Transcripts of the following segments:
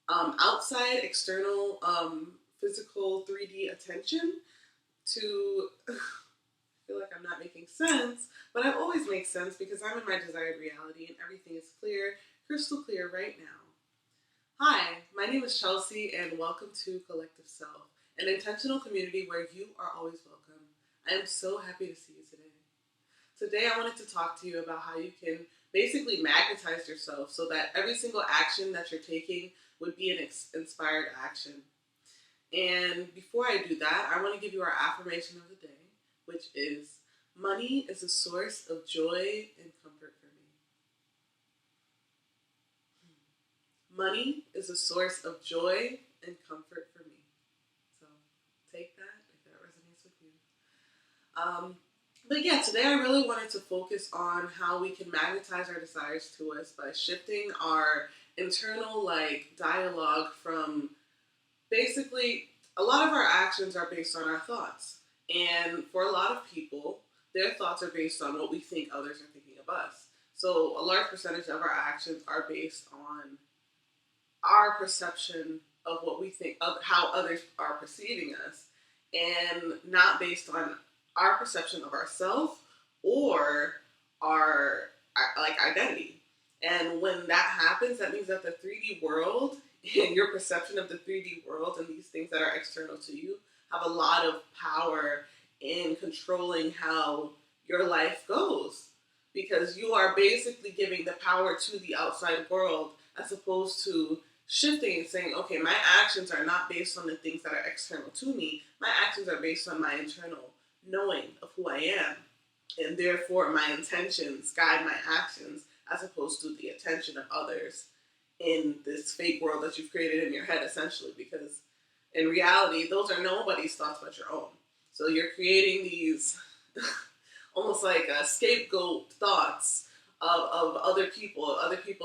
outside, external, physical 3D attention to feel like I'm not making sense, but I always make sense because I'm in my desired reality and everything is clear, crystal clear right now. Hi, my name is Chelsea and welcome to Collective Self, an intentional community where you are always welcome. I am so happy to see you today. Today I wanted to talk to you about how you can basically magnetize yourself so that every single action that you're taking would be an inspired action. And before I do that, I want to give you our affirmation of the day, which is money is a source of joy and comfort for me. Money is a source of joy and comfort for me. So take that if that resonates with you. But yeah, today I really wanted to focus on how we can magnetize our desires to us by shifting our internal dialogue from basically a lot of our actions are based on our thoughts. And for a lot of people, their thoughts are based on what we think others are thinking of us. So a large percentage of our actions are based on our perception of what we think of how others are perceiving us, and not based on our perception of ourselves or our identity. And when that happens, that means that the 3D world and your perception of the 3D world and these things that are external to you have a lot of power in controlling how your life goes, because you are basically giving the power to the outside world as opposed to shifting and saying, okay, my actions are not based on the things that are external to me. My actions are based on my internal knowing of who I am. And therefore, my intentions guide my actions as opposed to the attention of others in this fake world that you've created in your head, essentially. Because in reality, those are nobody's thoughts but your own. So you're creating these almost like scapegoat thoughts of other people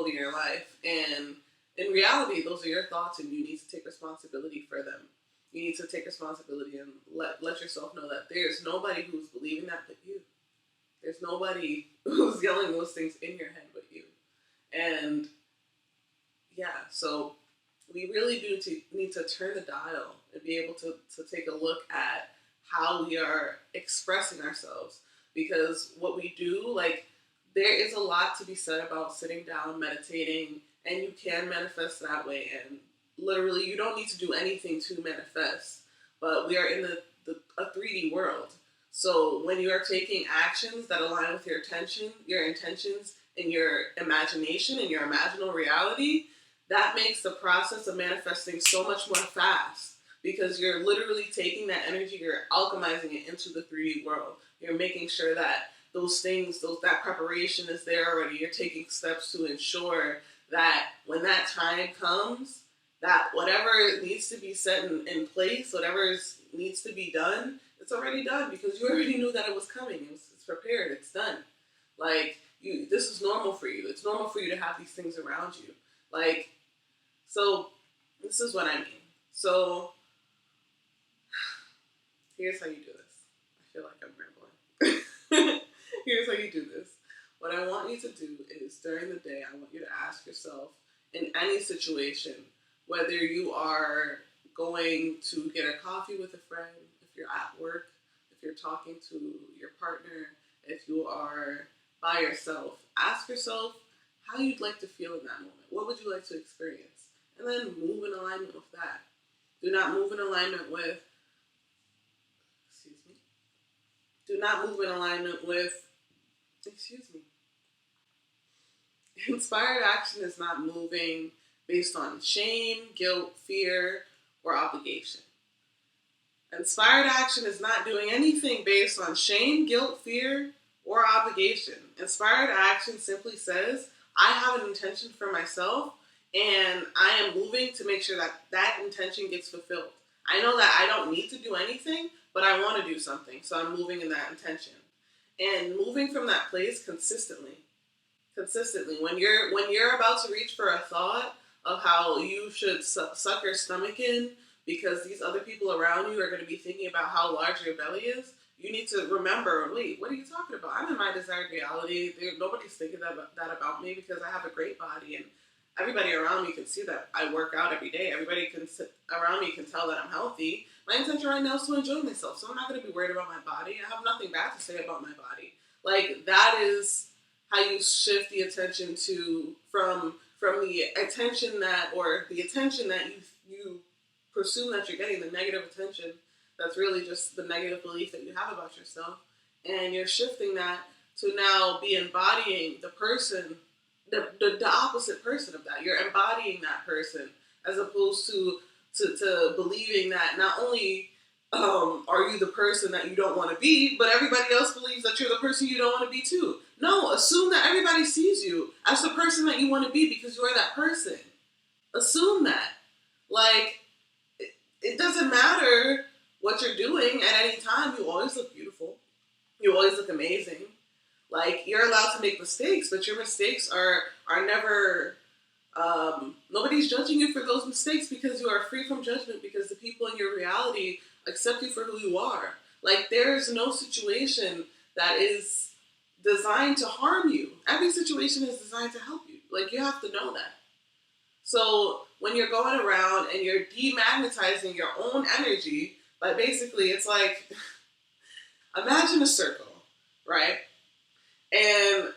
in your life. And in reality, those are your thoughts, and you need to take responsibility for them. You need to take responsibility and let yourself know that there's nobody who's believing that but you. There's nobody who's yelling those things in your head but you. And yeah, so we really do need to turn the dial and be able to take a look at how we are expressing ourselves. Because what we do, there is a lot to be said about sitting down, meditating, and you can manifest that way. And literally, you don't need to do anything to manifest. But we are in a 3D world. So when you are taking actions that align with your intentions, and your imagination and your imaginal reality, that makes the process of manifesting so much more fast, because you're literally taking that energy, you're alchemizing it into the 3D world. You're making sure that those things, that preparation is there already. You're taking steps to ensure that when that time comes, that whatever needs to be set in place, whatever needs to be done, it's already done, because you already knew that it was coming. It's prepared. It's done. This is normal for you. It's normal for you to have these things around you. So this is what I mean. So here's how you do this. I feel like I'm rambling. Here's how you do this. What I want you to do is, during the day, I want you to ask yourself, in any situation, whether you are going to get a coffee with a friend, if you're at work, if you're talking to your partner, if you are by yourself, ask yourself how you'd like to feel in that moment. What would you like to experience? And then move in alignment with that. Do not move in alignment with, do not move in alignment with, inspired action is not moving based on shame, guilt, fear, or obligation. Inspired action is not doing anything based on shame, guilt, fear, or obligation. Inspired action simply says, I have an intention for myself, and I am moving to make sure that that intention gets fulfilled. I know that I don't need to do anything, but I want to do something, so I'm moving in that intention. And moving from that place consistently. When you're about to reach for a thought of how you should suck your stomach in because these other people around you are going to be thinking about how large your belly is, you need to remember, wait, what are you talking about? I'm in my desired reality. Nobody's thinking that about me, because I have a great body and everybody around me can see that I work out every day. Everybody around me can tell that I'm healthy. My intention right now is to enjoy myself. So I'm not going to be worried about my body. I have nothing bad to say about my body. Like, that is how you shift the attention from the attention that, or the attention that you presume that you're getting, the negative attention. That's really just the negative belief that you have about yourself. And you're shifting that to now be embodying the person, the opposite person of that. You're embodying that person, as opposed to believing that not only are you the person that you don't want to be, but everybody else believes that you're the person you don't want to be too. No, assume that everybody sees you as the person that you want to be because you are that person. Assume that. Like, it doesn't matter what you're doing at any time. You always look beautiful. You always look amazing. Like, you're allowed to make mistakes, but your mistakes are never, nobody's judging you for those mistakes because you are free from judgment, because the people in your reality accept you for who you are. Like, there's no situation that is designed to harm you. Every situation is designed to help you. Like, you have to know that. So when you're going around and you're demagnetizing your own energy, like, basically it's like, imagine a circle, right? And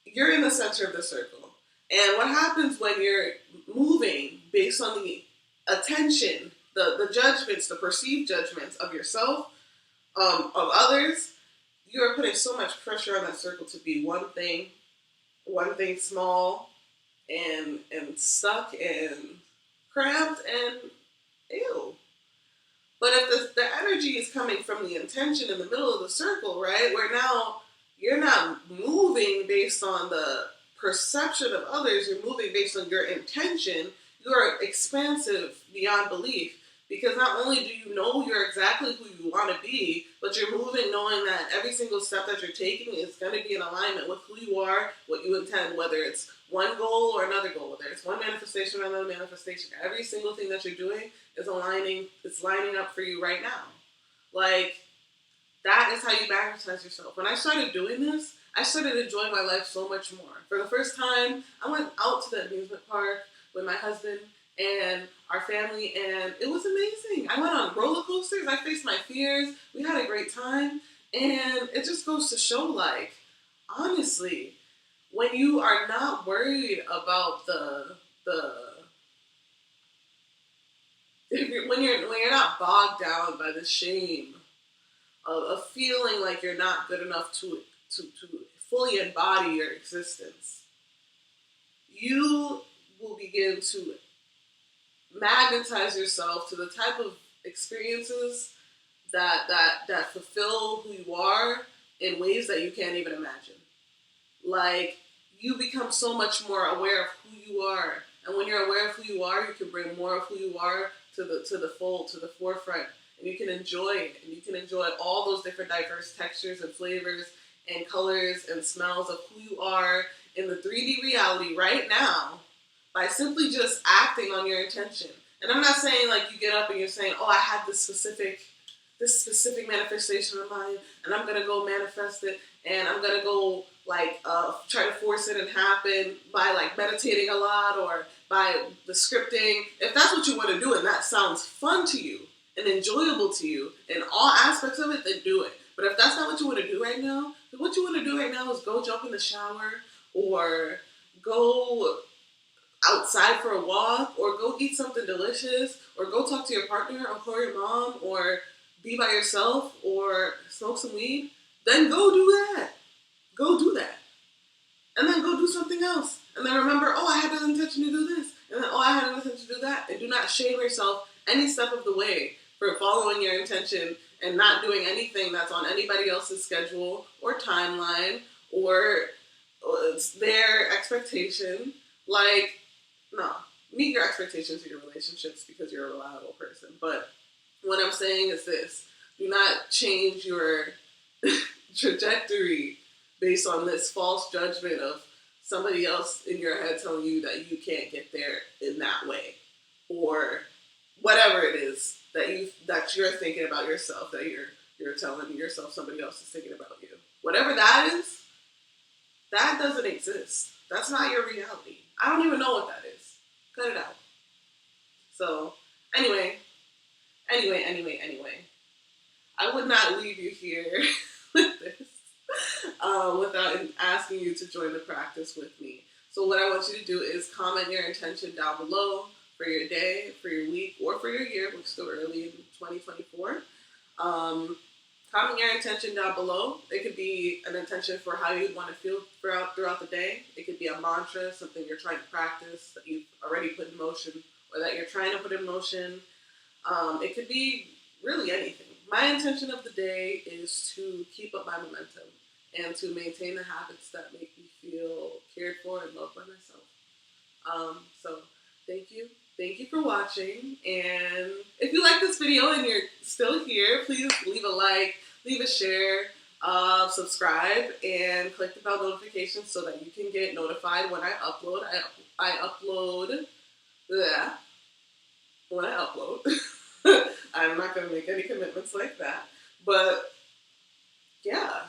you're in the center of the circle. And what happens when you're moving based on the attention, the judgments, the perceived judgments of yourself, of others, you are putting so much pressure on that circle to be one thing small and stuck and cramped and ew. But if the energy is coming from the intention in the middle of the circle, right, where now you're not moving based on the perception of others, you're moving based on your intention, you are expansive beyond belief. Because not only do you know you're exactly who you want to be, but you're moving knowing that every single step that you're taking is going to be in alignment with who you are, what you intend, whether it's one goal or another goal, whether it's one manifestation or another manifestation. Every single thing that you're doing is lining up for you right now. Like, that is how you magnetize yourself. When I started doing this, I started enjoying my life so much more. For the first time, I went out to the amusement park with my husband and our family, and it was amazing. I went on roller coasters. I faced my fears. We had a great time. And it just goes to show, like, honestly, when you are not worried about when you're not bogged down by the shame of feeling like you're not good enough to fully embody your existence, you will begin to magnetize yourself to the type of experiences that fulfill who you are in ways that you can't even imagine. Like, you become so much more aware of who you are, and when you're aware of who you are, you can bring more of who you are to the forefront, and you can enjoy it, and you can enjoy all those different diverse textures and flavors and colors and smells of who you are in the 3D reality right now, by simply just acting on your intention. And I'm not saying like you get up and you're saying, oh, I had this specific manifestation of mine, and I'm gonna go manifest it, and I'm gonna go like try to force it and happen by like meditating a lot or by the scripting. If that's what you want to do and that sounds fun to you and enjoyable to you in all aspects of it, then do it. But if that's not what you want to do right now, then what you want to do right now is go jump in the shower, or go outside for a walk, or go eat something delicious, or go talk to your partner or call your mom, or be by yourself, or smoke some weed. Then go do that. Go do that. And then go do something else. And then remember, oh, I had an intention to do this. And then, oh, I had an intention to do that. And do not shame yourself any step of the way for following your intention and not doing anything that's on anybody else's schedule or timeline or it's their expectation. Like, no. Meet your expectations in your relationships because you're a reliable person. But what I'm saying is this. Do not change your trajectory based on this false judgment of somebody else in your head telling you that you can't get there in that way, or whatever it is that you're thinking about yourself, that you're telling yourself somebody else is thinking about you. Whatever that is, that doesn't exist. That's not your reality. I don't even know what that is. Cut it out. So, anyway. I would not leave you here with this without asking you to join the practice with me. So what I want you to do is comment your intention down below for your day, for your week, or for your year. We're still early in 2024. Comment your intention down below. It could be an intention for how you want to feel throughout the day. It could be a mantra, something you're trying to practice that you've already put in motion or that you're trying to put in motion. It could be really anything. My intention of the day is to keep up my momentum and to maintain the habits that make me feel cared for and loved by myself. So thank you. Thank you for watching. And if you like this video and you're still here, please leave a like, leave a share, subscribe, and click the bell notification so that you can get notified when I upload. When I upload. I'm not going to make any commitments like that. But, yeah.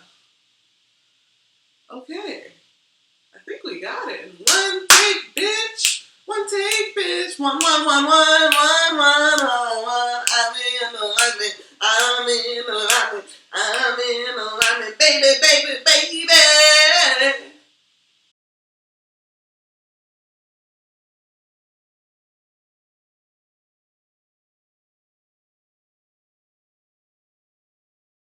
Okay. I think we got it. One take, bitch. One take, bitch. One. I'm in alignment.